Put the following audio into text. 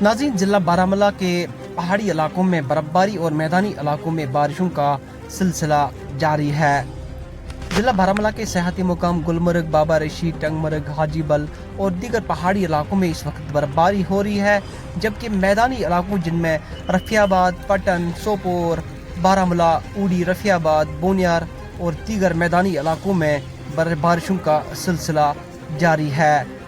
नाज़रीन, जिला बारामूला के पहाड़ी इलाकों में बर्फबारी और मैदानी इलाकों में बारिशों का सिलसिला जारी है। जिला बारामूला के सियाहती मुकाम गुलमर्ग, बाबा रिशी, टंगमर्ग, हाजीबल और दीगर पहाड़ी इलाकों में इस वक्त बर्फबारी हो रही है, जबकि मैदानी इलाकों जिनमें रफियाबाद, पटन, सोपोर, बारामूला, ऊडी, रफियाबाद, बोनियार और दीगर मैदानी इलाकों में बारिशों का सिलसिला जारी है।